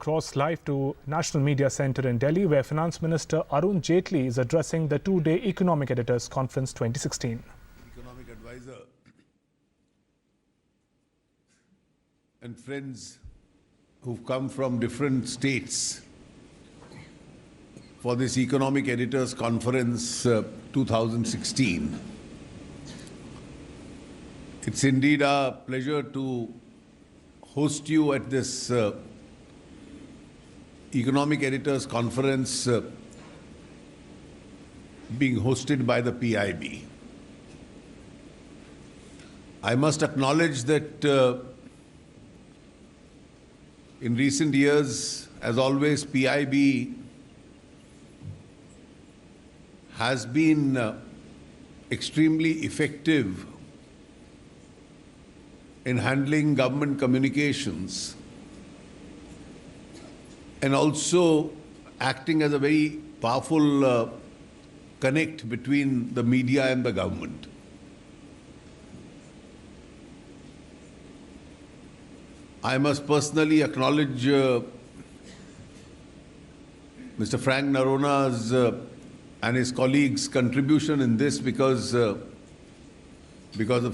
across live to National Media Centre in Delhi, where Finance Minister Arun Jaitley is addressing the two-day Economic Editors Conference 2016. Economic advisor and friends who've come from different states for this Economic Editors Conference 2016. It's indeed a pleasure to host you at this Economic Editors Conference being hosted by the PIB. I must acknowledge that in recent years, as always, PIB has been extremely effective in handling government communications and also acting as a very powerful connect between the media and the government. I must personally acknowledge Mr. Frank Narona's and his colleagues' contribution in this because of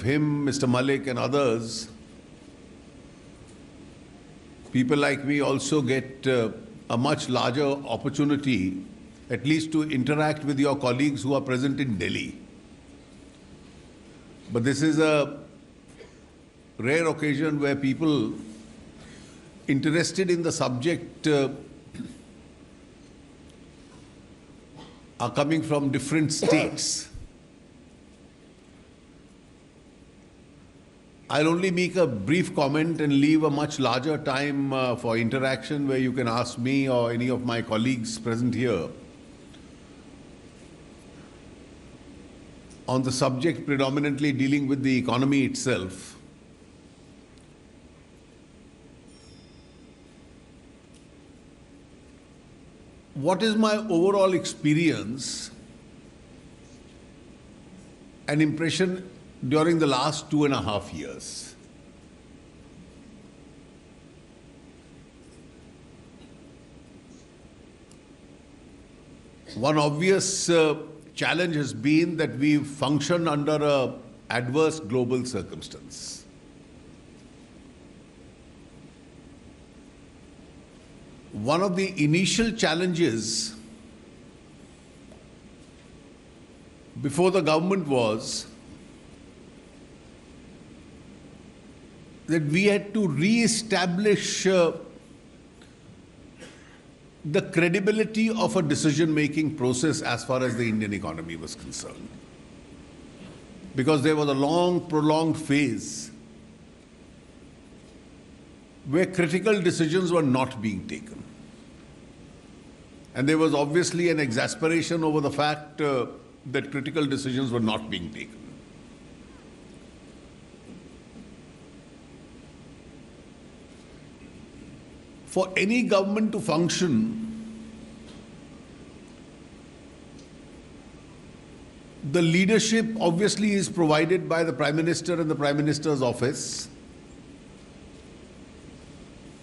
him, Mr. Malik and others, people like me also get a much larger opportunity, at least to interact with your colleagues who are present in Delhi. But this is a rare occasion where people interested in the subject are coming from different states. I'll only make a brief comment and leave a much larger time for interaction where you can ask me or any of my colleagues present here on the subject predominantly dealing with the economy itself. What is my overall experience and impression during the last 2.5 years? One obvious challenge has been that we function under an adverse global circumstance. One of the initial challenges before the government was that we had to re-establish the credibility of a decision-making process as far as the Indian economy was concerned. Because there was a long, prolonged phase where critical decisions were not being taken. And there was obviously an exasperation over the fact that critical decisions were not being taken. For any government to function, the leadership obviously is provided by the Prime Minister and the Prime Minister's office.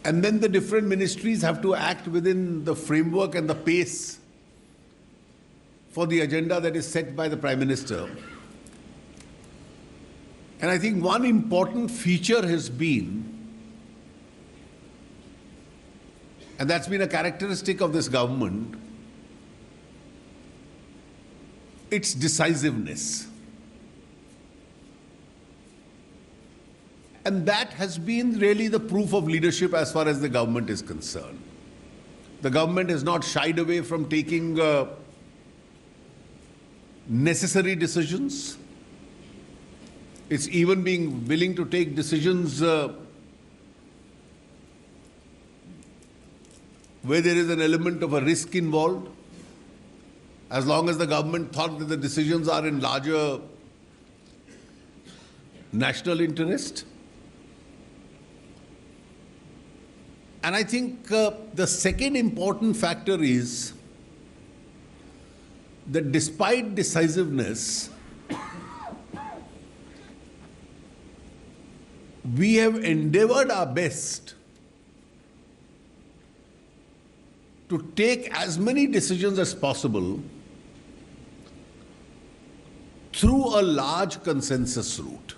And then the different ministries have to act within the framework and the pace for the agenda that is set by the Prime Minister. And I think one important feature has been, and that's been a characteristic of this government, its decisiveness. And that has been really the proof of leadership as far as the government is concerned. The government has not shied away from taking necessary decisions. It's even being willing to take decisions where there is an element of a risk involved, as long as the government thought that the decisions are in larger national interest. And I think the second important factor is that despite decisiveness, we have endeavored our best to take as many decisions as possible through a large consensus route.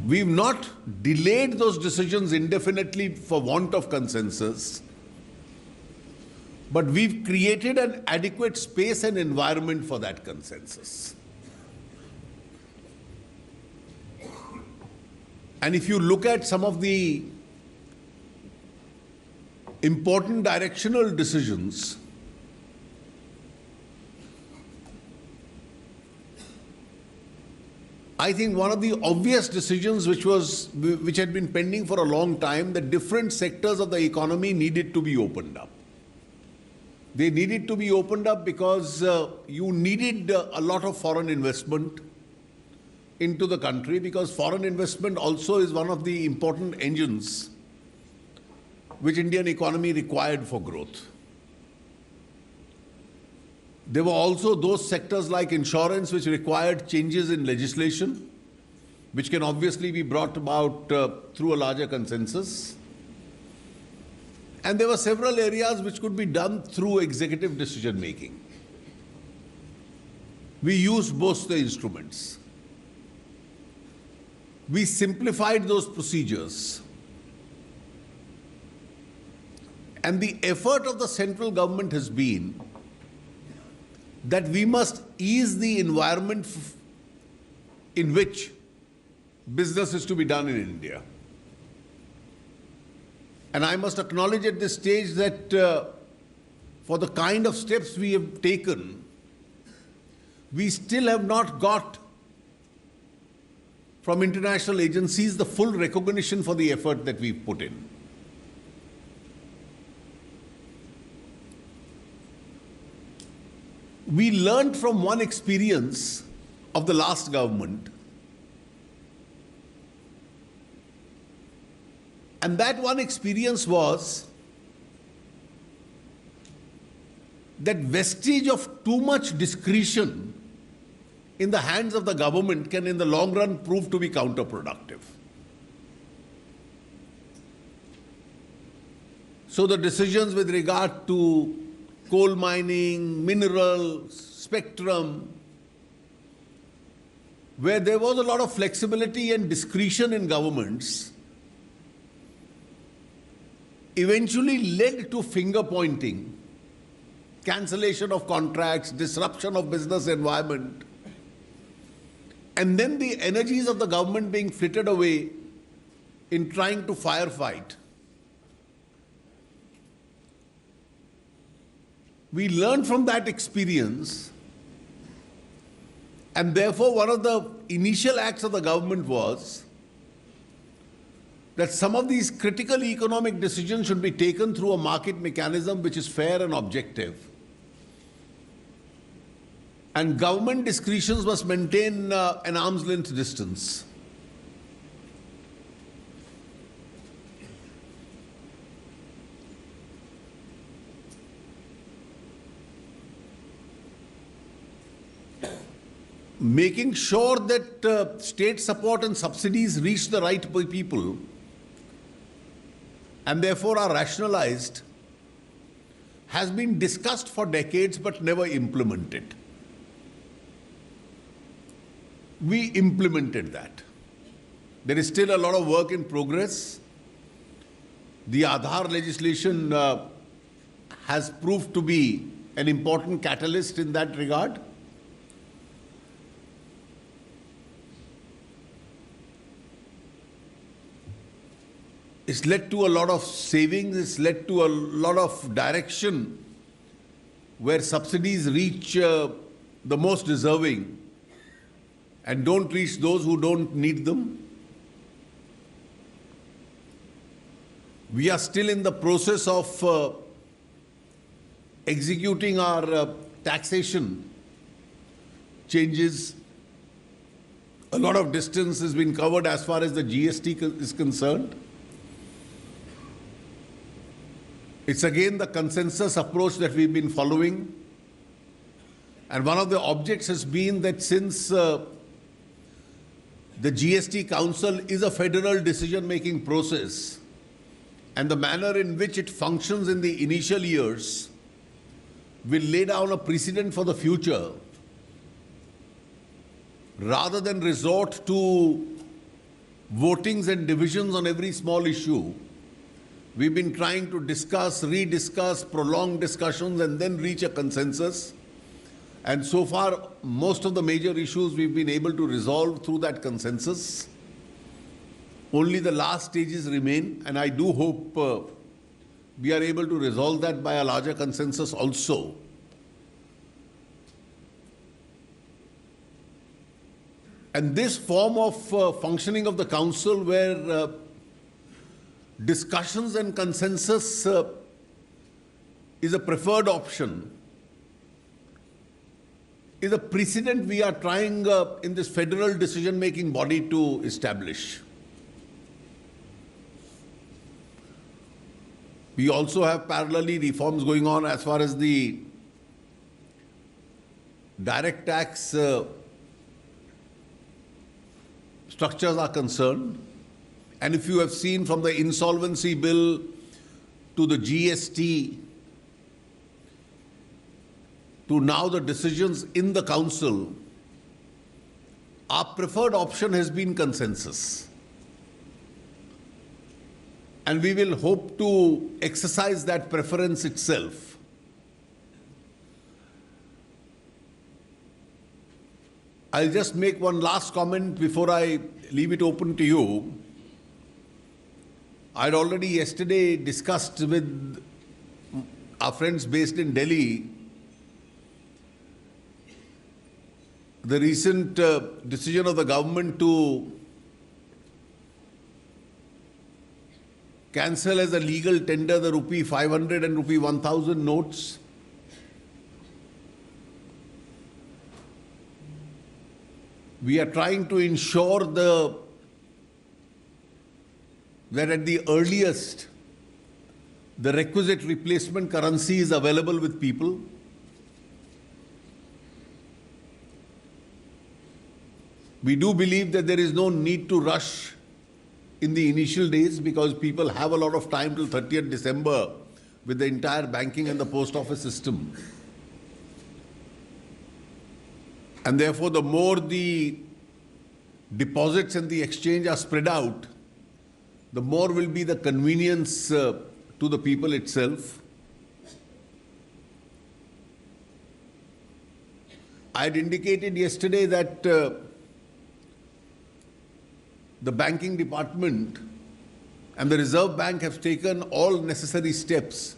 We've not delayed those decisions indefinitely for want of consensus, but we've created an adequate space and environment for that consensus. And if you look at some of the important directional decisions, I think one of the obvious decisions which had been pending for a long time, that different sectors of the economy needed to be opened up. They needed to be opened up because you needed a lot of foreign investment into the country, because foreign investment also is one of the important engines which Indian economy required for growth. There were also those sectors like insurance which required changes in legislation, which can obviously be brought about through a larger consensus. And there were several areas which could be done through executive decision making. We used both the instruments. We simplified those procedures. And the effort of the central government has been that we must ease the environment in which business is to be done in India. And I must acknowledge at this stage that for the kind of steps we have taken, we still have not got from international agencies the full recognition for the effort that we've put in. We learned from one experience of the last government, and that one experience was that vestige of too much discretion in the hands of the government can in the long run prove to be counterproductive. So the decisions with regard to coal mining, minerals, spectrum, where there was a lot of flexibility and discretion in governments, eventually led to finger pointing, cancellation of contracts, disruption of business environment, and then the energies of the government being frittered away in trying to firefight. We learned from that experience, and therefore one of the initial acts of the government was that some of these critical economic decisions should be taken through a market mechanism which is fair and objective. And government discretions must maintain an arm's length distance. Making sure that state support and subsidies reach the right people and therefore are rationalized has been discussed for decades but never implemented. We implemented that. There is still a lot of work in progress. The Aadhaar legislation has proved to be an important catalyst in that regard. It's led to a lot of savings, it's led to a lot of direction where subsidies reach the most deserving and don't reach those who don't need them. We are still in the process of executing our taxation changes. A lot of distance has been covered as far as the GST is concerned. It's again the consensus approach that we've been following. And one of the objects has been that since the GST Council is a federal decision-making process, and the manner in which it functions in the initial years will lay down a precedent for the future, rather than resort to votings and divisions on every small issue. We've been trying to discuss, rediscuss, prolong discussions and then reach a consensus. And so far, most of the major issues we've been able to resolve through that consensus. Only the last stages remain, and I do hope we are able to resolve that by a larger consensus also. And this form of functioning of the Council, where discussions and consensus is a preferred option, is a precedent we are trying in this federal decision-making body to establish. We also have parallelly reforms going on as far as the direct tax structures are concerned. And if you have seen from the insolvency bill to the GST to now the decisions in the Council, our preferred option has been consensus. And we will hope to exercise that preference itself. I'll just make one last comment before I leave it open to you. I'd already yesterday discussed with our friends based in Delhi the recent decision of the government to cancel as a legal tender the rupee 500 and rupee 1000 notes. We are trying to ensure that at the earliest the requisite replacement currency is available with people. We do believe that there is no need to rush in the initial days because people have a lot of time till 30th December with the entire banking and the post office system. And therefore, the more the deposits and the exchange are spread out, the more will be the convenience to the people itself. I had indicated yesterday that the banking department and the Reserve Bank have taken all necessary steps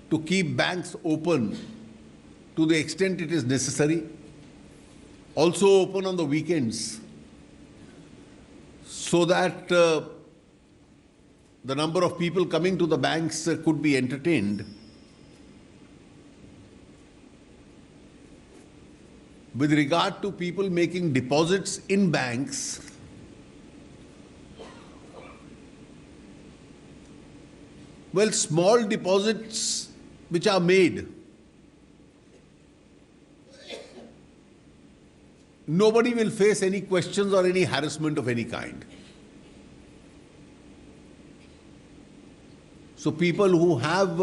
to keep banks open to the extent it is necessary, also open on the weekends, so that the number of people coming to the banks could be entertained. With regard to people making deposits in banks, well, small deposits which are made, nobody will face any questions or any harassment of any kind. So people who have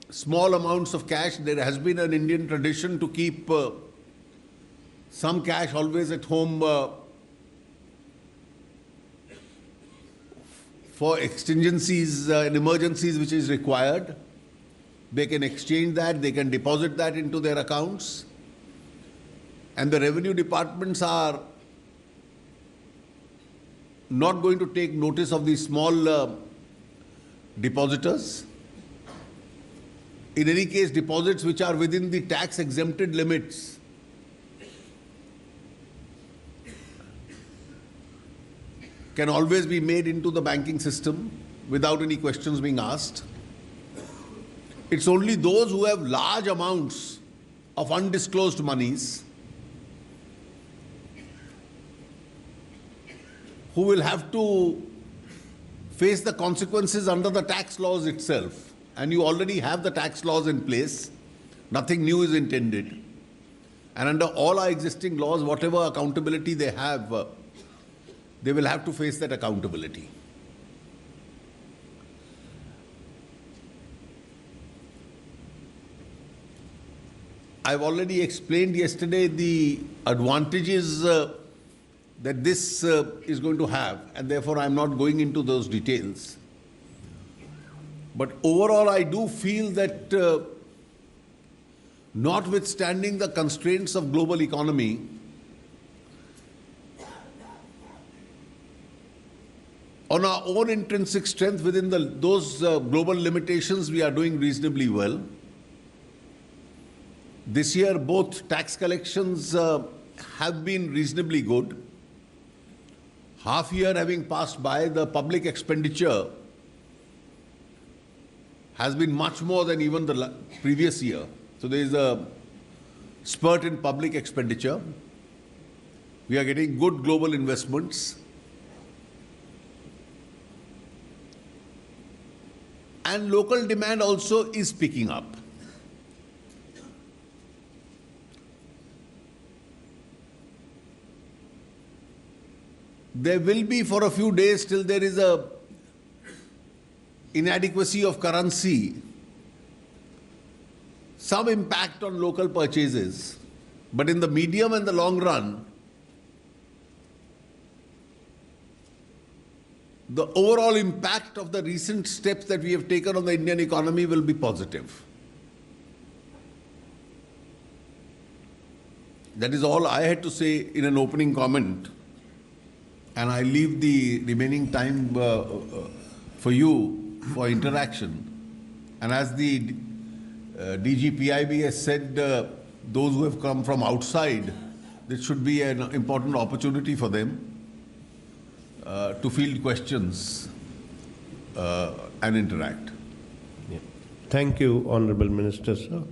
small amounts of cash, there has been an Indian tradition to keep some cash always at home for exigencies and emergencies which is required. They can exchange that, they can deposit that into their accounts. And the revenue departments are not going to take notice of these small depositors. In any case, deposits which are within the tax exempted limits can always be made into the banking system without any questions being asked. It's only those who have large amounts of undisclosed monies who will have to face the consequences under the tax laws itself. And you already have the tax laws in place. Nothing new is intended. And under all our existing laws, whatever accountability they have, they will have to face that accountability. I've already explained yesterday the advantages that this is going to have, and therefore I'm not going into those details. But overall, I do feel that notwithstanding the constraints of global economy, on our own intrinsic strength within those global limitations, we are doing reasonably well. This year, both tax collections have been reasonably good. Half year having passed by, the public expenditure has been much more than even the previous year. So there is a spurt in public expenditure. We are getting good global investments. And local demand also is picking up. There will be for a few days till there is a inadequacy of currency, some impact on local purchases, but in the medium and the long run, the overall impact of the recent steps that we have taken on the Indian economy will be positive. That is all I had to say in an opening comment, and I leave the remaining time for you for interaction. And as the DG-PIB has said, those who have come from outside, this should be an important opportunity for them to field questions and interact. Thank you, Honorable Minister, sir.